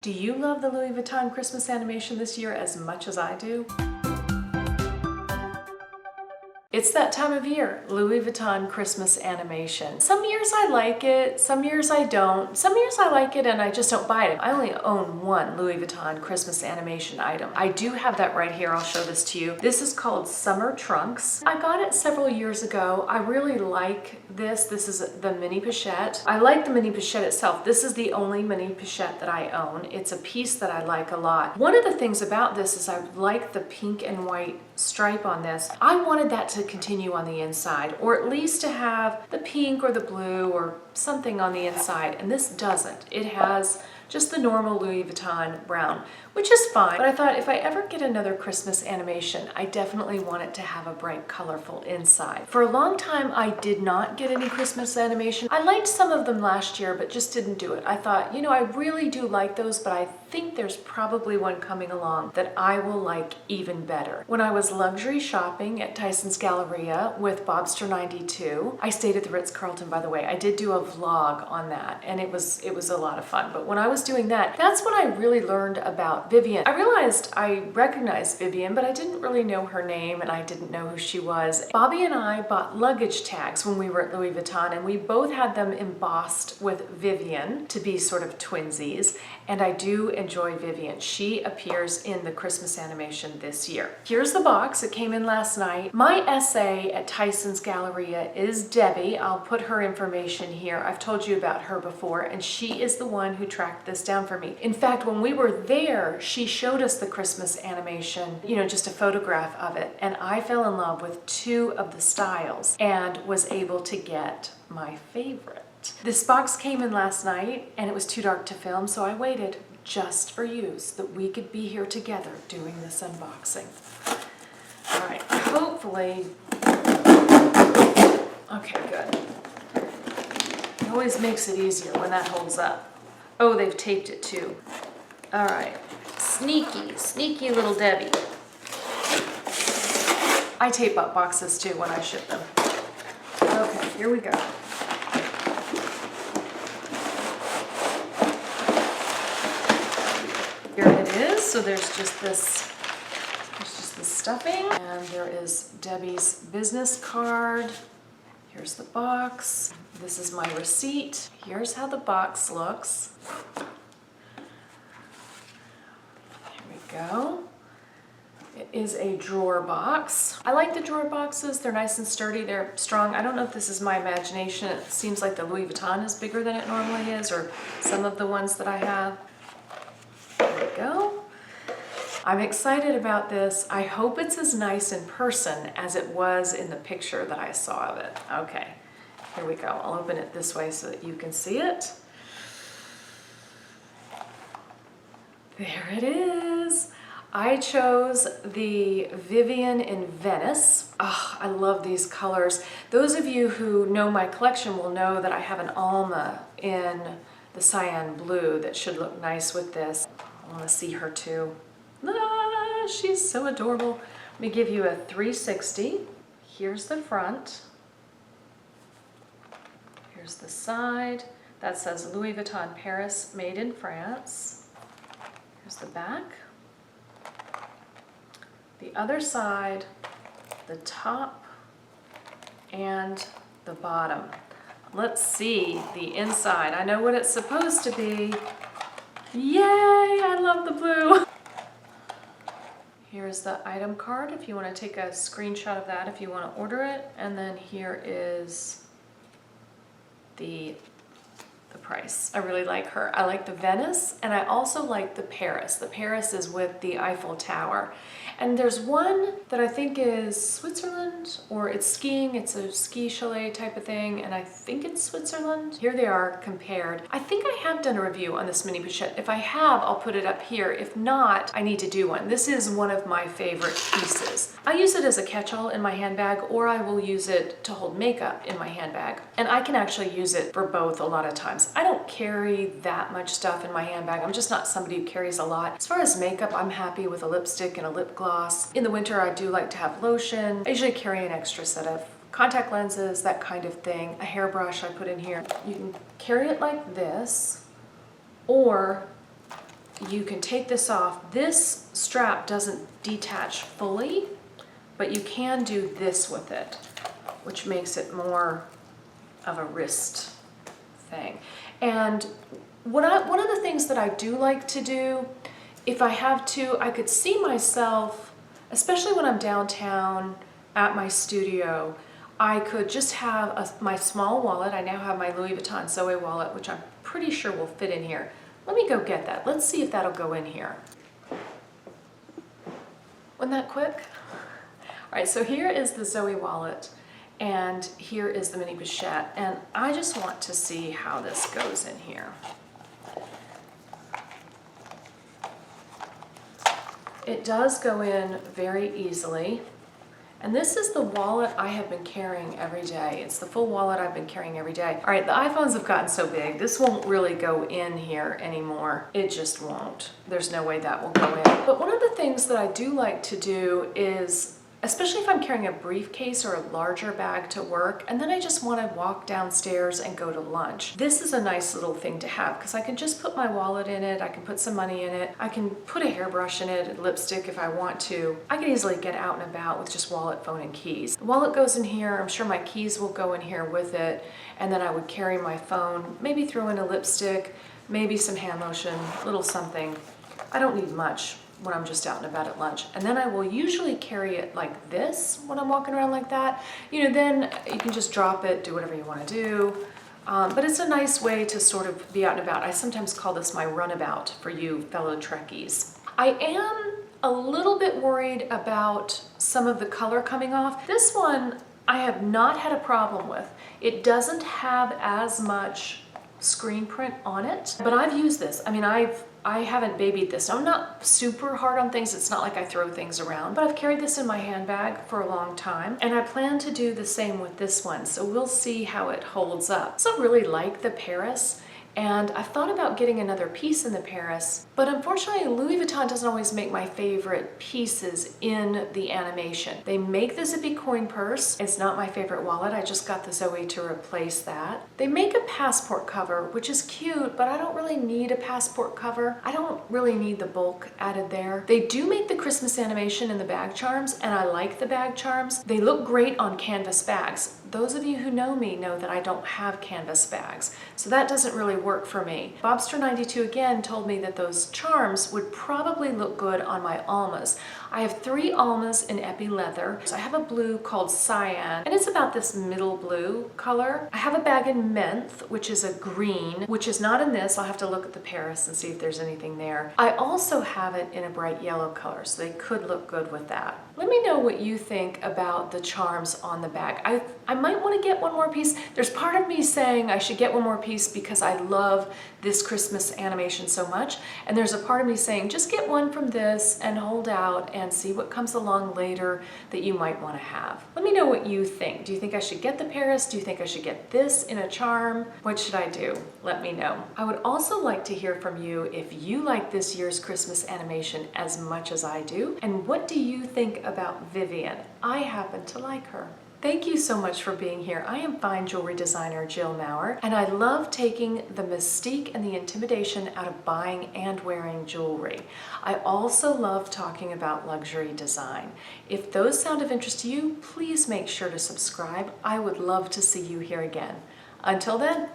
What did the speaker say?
Do you love the Louis Vuitton Christmas animation this year as much as I do? It's that time of year, Louis Vuitton Christmas Animation. Some years I like it, some years I don't. Some years I like it and I just don't buy it. I only own one Louis Vuitton Christmas Animation item. I do have that right here, I'll show this to you. This is called Summer Trunks. I got it several years ago. I really like this. This is the Mini Pochette. I like the Mini Pochette itself. This is the only Mini Pochette that I own. It's a piece that I like a lot. One of the things about this is I like the pink and white stripe on this. I wanted that to continue on the inside, or at least to have the pink or the blue or something on the inside, and this doesn't. It has just the normal Louis Vuitton brown, which is fine, but I thought if I ever get another Christmas animation, I definitely want it to have a bright, colorful inside. For a long time, I did not get any Christmas animation. I liked some of them last year, but just didn't do it. I thought, you know, I really do like those, but I think there's probably one coming along that I will like even better. When I was luxury shopping at Tyson's Galleria with Bobster 92, I stayed at the Ritz-Carlton, by the way. I did do a vlog on that, and it was a lot of fun. But when I was doing that, that's when I really learned about Vivienne. I realized I recognized Vivienne, but I didn't really know her name and I didn't know who she was. Bobby and I bought luggage tags when we were at Louis Vuitton, and we both had them embossed with Vivienne to be sort of twinsies, and I do enjoy Vivienne. She appears in the Christmas animation this year. Here's the box. It came in last night. My essay at Tyson's Galleria is Debbie. I'll put her information here. I've told you about her before, and she is the one who tracked this down for me. In fact, when we were there, she showed us the Christmas animation, you know, just a photograph of it, and I fell in love with two of the styles and was able to get my favorite. This box came in last night and it was too dark to film, so I waited just for you so that we could be here together doing this unboxing. All right, hopefully, okay, good. It always makes it easier when that holds up. Oh, they've taped it too. All right, sneaky little Debbie. I tape up boxes too when I ship them. Okay, here we go. Here it is. So there's just this stuffing, and there is Debbie's business card. Here's the box. This is my receipt. Here's how the box looks. Here we go. It is a drawer box. I like the drawer boxes. They're nice and sturdy. They're strong. I don't know if this is my imagination. It seems like the Louis Vuitton is bigger than it normally is, or some of the ones that I have. There we go. I'm excited about this. I hope it's as nice in person as it was in the picture that I saw of it. Okay, here we go. I'll open it this way so that you can see it. There it is. I chose the Vivienne in Venice. Oh, I love these colors. Those of you who know my collection will know that I have an Alma in the cyan blue that should look nice with this. I want to see her too. Ah, she's so adorable. Let me give you a 360. Here's the front. Here's the side. That says Louis Vuitton Paris, made in France. Here's the back. The other side, the top, and the bottom. Let's see the inside. I know what it's supposed to be. Yay, I love the blue. Here's the item card if you want to take a screenshot of that if you want to order it. And then here is the price. I really like her. I like the Venice, and I also like the Paris. The Paris is with the Eiffel Tower. And there's one that I think is Switzerland, or it's skiing. It's a ski chalet type of thing, and I think it's Switzerland. Here they are compared. I think I have done a review on this Mini Pochette. If I have, I'll put it up here. If not, I need to do one. This is one of my favorite pieces. I use it as a catch-all in my handbag, or I will use it to hold makeup in my handbag. And I can actually use it for both a lot of times. I don't carry that much stuff in my handbag. I'm just not somebody who carries a lot. As far as makeup, I'm happy with a lipstick and a lip gloss. In the winter, I do like to have lotion. I usually carry an extra set of contact lenses, that kind of thing. A hairbrush I put in here. You can carry it like this, or you can take this off. This strap doesn't detach fully, but you can do this with it, which makes it more of a wrist thing. And one of the things that I do like to do, if I have to, I could see myself, especially when I'm downtown at my studio, I could just have my small wallet. I now have my Louis Vuitton Zoe wallet, which I'm pretty sure will fit in here. Let me go get that. Let's see if that'll go in here. Wasn't that quick? All right, so here is the Zoe wallet, and here is the Mini Pochette, and I just want to see how this goes in here. It does go in very easily. And this is the wallet I have been carrying every day. It's the full wallet I've been carrying every day. All right, the iPhones have gotten so big, this won't really go in here anymore. It just won't. There's no way that will go in. But one of the things that I do like to do is, especially if I'm carrying a briefcase or a larger bag to work, and then I just want to walk downstairs and go to lunch. This is a nice little thing to have because I can just put my wallet in it, I can put some money in it, I can put a hairbrush in it, lipstick if I want to. I can easily get out and about with just wallet, phone, and keys. The wallet goes in here, I'm sure my keys will go in here with it, and then I would carry my phone, maybe throw in a lipstick, maybe some hand lotion, a little something. I don't need much when I'm just out and about at lunch. And then I will usually carry it like this when I'm walking around like that. You know, then you can just drop it, do whatever you want to do. But it's a nice way to sort of be out and about. I sometimes call this my runabout for you fellow Trekkies. I am a little bit worried about some of the color coming off. This one I have not had a problem with. It doesn't have as much screen print on it, but I've used this. I mean, I haven't babied this. I'm not super hard on things. It's not like I throw things around, but I've carried this in my handbag for a long time, and I plan to do the same with this one. So we'll see how it holds up. I also really like the Paris, and I thought about getting another piece in the Paris, but unfortunately Louis Vuitton doesn't always make my favorite pieces in the animation. They make the zippy coin purse. It's not my favorite wallet. I just got the Zoe to replace that. They make a passport cover, which is cute, but I don't really need a passport cover. I don't really need the bulk added there. They do make the Christmas animation in the bag charms, and I like the bag charms. They look great on canvas bags. Those of you who know me know that I don't have canvas bags, so that doesn't really work for me. Bobster92 again told me that those charms would probably look good on my almas. I have 3 almas in epi leather. So I have a blue called Cyan, and it's about this middle blue color. I have a bag in menthe, which is a green, which is not in this. I'll have to look at the Paris and see if there's anything there. I also have it in a bright yellow color, so they could look good with that. Let me know what you think about the charms on the bag. I might want to get one more piece. There's part of me saying I should get one more piece because I love this Christmas animation so much, and there's a part of me saying just get one from this and hold out and see what comes along later that you might want to have. Let me know what you think. Do you think I should get the Paris? Do you think I should get this in a charm? What should I do? Let me know. I would also like to hear from you if you like this year's Christmas animation as much as I do, and what do you think about Vivienne? I happen to like her. Thank you so much for being here. I am fine jewelry designer Jill Maurer, and I love taking the mystique and the intimidation out of buying and wearing jewelry. I also love talking about luxury design. If those sound of interest to you, please make sure to subscribe. I would love to see you here again. Until then,